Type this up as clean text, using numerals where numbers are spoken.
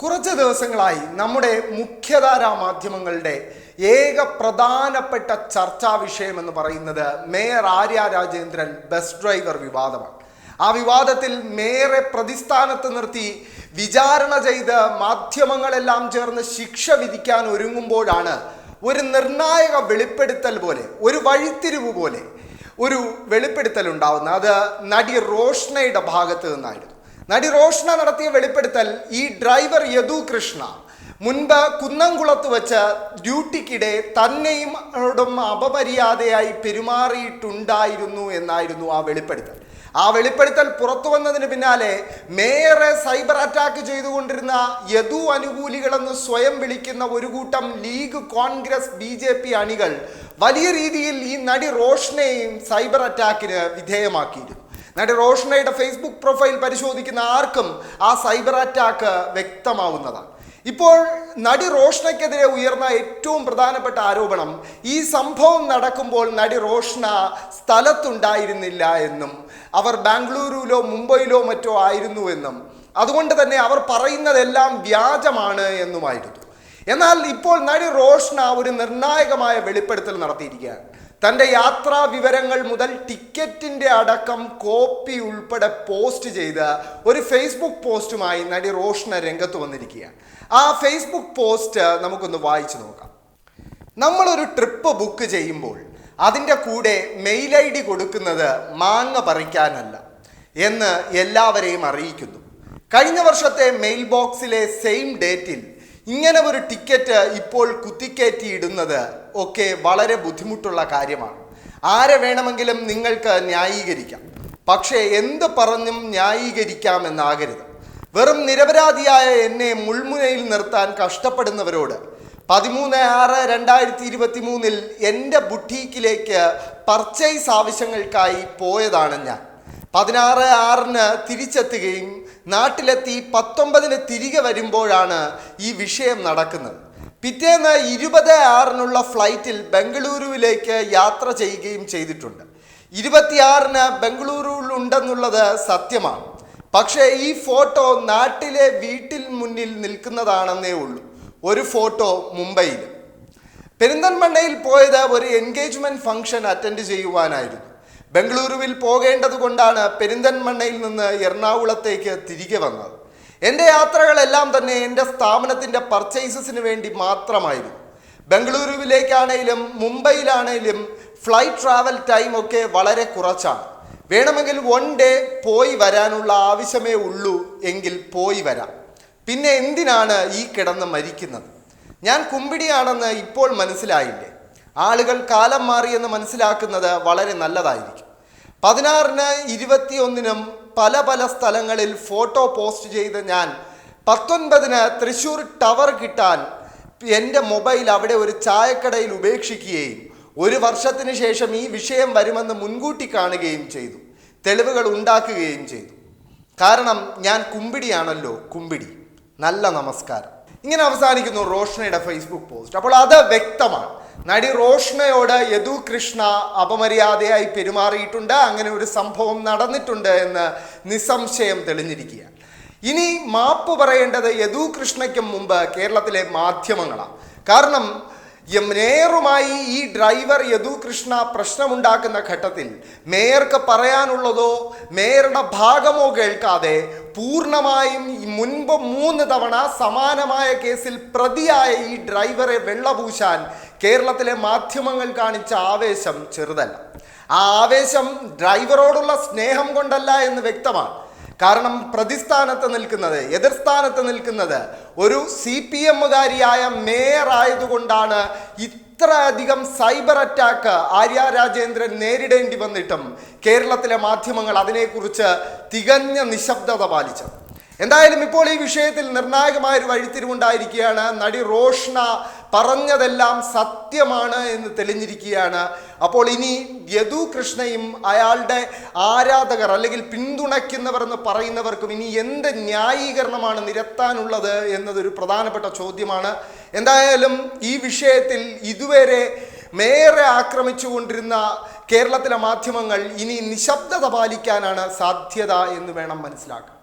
കുറച്ച് ദിവസങ്ങളായി നമ്മുടെ മുഖ്യധാരാ മാധ്യമങ്ങളുടെ ഏക പ്രധാനപ്പെട്ട ചർച്ചാ വിഷയം എന്ന് പറയുന്നത് mayor Arya Rajendran bus driver വിവാദമാണ്. ആ വിവാദത്തിൽ മേയറെ പ്രതിസ്ഥാനത്ത് നിർത്തി വിചാരണ ചെയ്ത് മാധ്യമങ്ങളെല്ലാം ചേർന്ന് ശിക്ഷ വിധിക്കാൻ ഒരുങ്ങുമ്പോഴാണ് ഒരു നിർണായക വെളിപ്പെടുത്തൽ പോലെ, ഒരു വഴിത്തിരിവ് പോലെ ഒരു വെളിപ്പെടുത്തൽ ഉണ്ടാവുന്നത്. അത് നടി റോഷ്നയുടെ ഭാഗത്ത് നിന്നായിരുന്നു. നടി റോഷ്ന നടത്തിയ വെളിപ്പെടുത്തൽ ഈ ഡ്രൈവർ യദു കൃഷ്ണ മുൻപ് കുന്നംകുളത്ത് വെച്ച് ഡ്യൂട്ടിക്കിടെ തന്നെയും അപമര്യാദയായി പെരുമാറിയിട്ടുണ്ടായിരുന്നു എന്നായിരുന്നു ആ വെളിപ്പെടുത്തൽ. ആ വെളിപ്പെടുത്തൽ പുറത്തു വന്നതിന് പിന്നാലെ മേയറെ സൈബർ അറ്റാക്ക് ചെയ്തുകൊണ്ടിരുന്ന യദു അനുകൂലികളെന്ന് സ്വയം വിളിക്കുന്ന ഒരു കൂട്ടം ലീഗ്, കോൺഗ്രസ്, BJP അണികൾ വലിയ രീതിയിൽ ഈ നടി റോഷ്നയെയും സൈബർ അറ്റാക്കിന് വിധേയമാക്കിയിരുന്നു. നടി റോഷ്നയുടെ ഫേസ്ബുക്ക് പ്രൊഫൈൽ പരിശോധിക്കുന്ന ആർക്കും ആ സൈബർ അറ്റാക്ക് വ്യക്തമാവുന്നതാണ്. ഇപ്പോൾ നടി റോഷ്നയ്ക്കെതിരെ ഉയർന്ന ഏറ്റവും പ്രധാനപ്പെട്ട ആരോപണം ഈ സംഭവം നടക്കുമ്പോൾ നടി റോഷ്ന സ്ഥലത്തുണ്ടായിരുന്നില്ല എന്നും അവർ ബാംഗ്ലൂരുവിലോ മുംബൈയിലോ മറ്റോ ആയിരുന്നുവെന്നും അതുകൊണ്ട് തന്നെ അവർ പറയുന്നതെല്ലാം വ്യാജമാണ് എന്നുമായിരുന്നു. എന്നാൽ ഇപ്പോൾ നടി റോഷ്ന ഒരു നിർണായകമായ വെളിപ്പെടുത്തൽ നടത്തിയിരിക്കുകയാണ്. തൻ്റെ യാത്രാ വിവരങ്ങൾ മുതൽ ടിക്കറ്റിൻ്റെ അടക്കം കോപ്പി ഉൾപ്പെടെ പോസ്റ്റ് ചെയ്ത് ഒരു ഫേസ്ബുക്ക് പോസ്റ്റുമായി നടി റോഷ്ന രംഗത്ത് വന്നിരിക്കുകയാണ്. ആ ഫേസ്ബുക്ക് പോസ്റ്റ് നമുക്കൊന്ന് വായിച്ചു നോക്കാം. നമ്മളൊരു ട്രിപ്പ് ബുക്ക് ചെയ്യുമ്പോൾ അതിൻ്റെ കൂടെ മെയിൽ ID കൊടുക്കുന്നത് മാങ്ങ പറിക്കാനല്ല എന്ന് എല്ലാവരെയും അറിയിക്കുന്നു. കഴിഞ്ഞ വർഷത്തെ മെയിൽ ബോക്സിലെ സെയിം ഡേറ്റിൽ ഇങ്ങനെ ഒരു ടിക്കറ്റ് ഇപ്പോൾ കുത്തിക്കയറ്റിയിടുന്നത് ഒക്കെ വളരെ ബുദ്ധിമുട്ടുള്ള കാര്യമാണ്. ആരെ വേണമെങ്കിലും നിങ്ങൾക്ക് ന്യായീകരിക്കാം, പക്ഷേ എന്ത് പറഞ്ഞും ന്യായീകരിക്കാമെന്നാകരുത്. വെറും നിരപരാധിയായ എന്നെ മുൾമുനയിൽ നിർത്താൻ കഷ്ടപ്പെടുന്നവരോട് 13/6/2023 എൻ്റെ ബുട്ടീക്കിലേക്ക് പർച്ചേസ് ആവശ്യങ്ങൾക്കായി പോയതാണ് ഞാൻ. 16/6 തിരിച്ചെത്തുകയും നാട്ടിലെത്തി 19 തിരികെ വരുമ്പോഴാണ് ഈ വിഷയം നടക്കുന്നത്. പിറ്റേന്ന് 20/6 ഫ്ലൈറ്റിൽ ബംഗളൂരുവിലേക്ക് യാത്ര ചെയ്യുകയും ചെയ്തിട്ടുണ്ട്. 26 ബംഗളൂരുവിലുണ്ടെന്നുള്ളത് സത്യമാണ്. പക്ഷേ ഈ ഫോട്ടോ നാട്ടിലെ വീട്ടിൽ മുന്നിൽ നിൽക്കുന്നതാണെന്നേ ഉള്ളൂ. ഒരു ഫോട്ടോ മുംബൈയിൽ. പെരിന്തൽമണ്ണയിൽ പോയത് ഒരു എൻഗേജ്മെൻറ്റ് ഫംഗ്ഷൻ അറ്റൻഡ് ചെയ്യുവാനായിരുന്നു. ബംഗളൂരുവിൽ പോകേണ്ടത് കൊണ്ടാണ് പെരിന്തൽമണ്ണയിൽ നിന്ന് എറണാകുളത്തേക്ക് തിരികെ വന്നത്. എൻ്റെ യാത്രകളെല്ലാം തന്നെ എൻ്റെ സ്ഥാപനത്തിൻ്റെ പർച്ചേസസിന് വേണ്ടി മാത്രമായിരുന്നു. ബംഗളൂരുവിലേക്കാണേലും മുംബൈയിലാണേലും ഫ്ലൈറ്റ് ട്രാവൽ ടൈം ഒക്കെ വളരെ കുറച്ചാണ്. വേണമെങ്കിൽ 1 ഡേ പോയി വരാനുള്ള ആവശ്യമേ ഉള്ളൂ എങ്കിൽ പോയി വരാം. പിന്നെ എന്തിനാണ് ഈ കിടന്ന് മരിക്കുന്നത്? ഞാൻ കുമ്പിടിയാണെന്ന് ഇപ്പോൾ മനസ്സിലായില്ലേ? ആളുകൾ കാലം മാറിയെന്ന് മനസ്സിലാക്കുന്നത് വളരെ നല്ലതായിരിക്കും. 16 21 പല സ്ഥലങ്ങളിൽ ഫോട്ടോ പോസ്റ്റ് ചെയ്ത് ഞാൻ 19 തൃശ്ശൂർ ടവർ കിട്ടാൻ എൻ്റെ മൊബൈൽ അവിടെ ഒരു ചായക്കടയിൽ ഉപേക്ഷിക്കുകയും 1 വർഷത്തിന് ശേഷം ഈ വിഷയം വരുമെന്ന് മുൻകൂട്ടി കാണുകയും ചെയ്തു. തെളിവുകൾ ഉണ്ടാക്കുകയും ചെയ്തു. കാരണം ഞാൻ കുമ്പിടിയാണല്ലോ, കുമ്പിടി. നല്ല നമസ്കാരം. ഇങ്ങനെ അവസാനിക്കുന്നു റോഷ്നയുടെ ഫേസ്ബുക്ക് പോസ്റ്റ്. അപ്പോൾ അത് വ്യക്തമാണ്, നടി റോഷ്നയോട് യദു കൃഷ്ണ അപമര്യാദയായി പെരുമാറിയിട്ടുണ്ട്, അങ്ങനെ ഒരു സംഭവം നടന്നിട്ടുണ്ട് എന്ന് നിസ്സംശയം തെളിഞ്ഞിരിക്കുകയാണ്. ഇനി മാപ്പ് പറയേണ്ടത് യദു കൃഷ്ണയ്ക്കും മുമ്പ് കേരളത്തിലെ മാധ്യമങ്ങളാണ്. കാരണം മേയറുമായി ഈ ഡ്രൈവർ യദു കൃഷ്ണ പ്രശ്നമുണ്ടാക്കുന്ന ഘട്ടത്തിൽ മേയർക്ക് പറയാനുള്ളതോ മേയറുടെ ഭാഗമോ കേൾക്കാതെ പൂർണ്ണമായും മുൻപ് 3 തവണ സമാനമായ കേസിൽ പ്രതിയായ ഈ ഡ്രൈവറെ വെള്ളപൂശാൻ കേരളത്തിലെ മാധ്യമങ്ങൾ കാണിച്ച ആവേശം ചെറുതല്ല. ആ ആവേശം ഡ്രൈവറോടുള്ള സ്നേഹം കൊണ്ടല്ല എന്ന് വ്യക്തമാണ്. കാരണം പ്രതിസ്ഥാനത്ത് നിൽക്കുന്നത്, എതിർസ്ഥാനത്ത് നിൽക്കുന്നത് ഒരു CPMകാരിയായ മേയർ ആയതുകൊണ്ടാണ് ഇത്രയധികം സൈബർ അറ്റാക്ക് ആര്യ രാജേന്ദ്രൻ നേരിടേണ്ടി വന്നിട്ടും കേരളത്തിലെ മാധ്യമങ്ങൾ അതിനെക്കുറിച്ച് തികഞ്ഞ നിശബ്ദത പാലിച്ചത്. എന്തായാലും ഇപ്പോൾ ഈ വിഷയത്തിൽ നിർണായകമായൊരു വഴിത്തിരിവുണ്ടായിരിക്കുകയാണ്. നടി റോഷ്ന പറഞ്ഞതെല്ലാം സത്യമാണ് എന്ന് തെളിഞ്ഞിരിക്കുകയാണ്. അപ്പോൾ ഇനി യദു കൃഷ്ണയും അയാളുടെ ആരാധകർ അല്ലെങ്കിൽ പിന്തുണയ്ക്കുന്നവർ എന്ന് പറയുന്നവർക്കും ഇനി എന്ത് ന്യായീകരണമാണ് നിരത്താനുള്ളത് എന്നതൊരു പ്രധാനപ്പെട്ട ചോദ്യമാണ്. എന്തായാലും ഈ വിഷയത്തിൽ ഇതുവരെ മേയറെ ആക്രമിച്ചുകൊണ്ടിരുന്ന കേരളത്തിലെ മാധ്യമങ്ങൾ ഇനി നിശബ്ദത പാലിക്കാനാണ് സാധ്യത എന്ന് വേണം മനസ്സിലാക്കാൻ.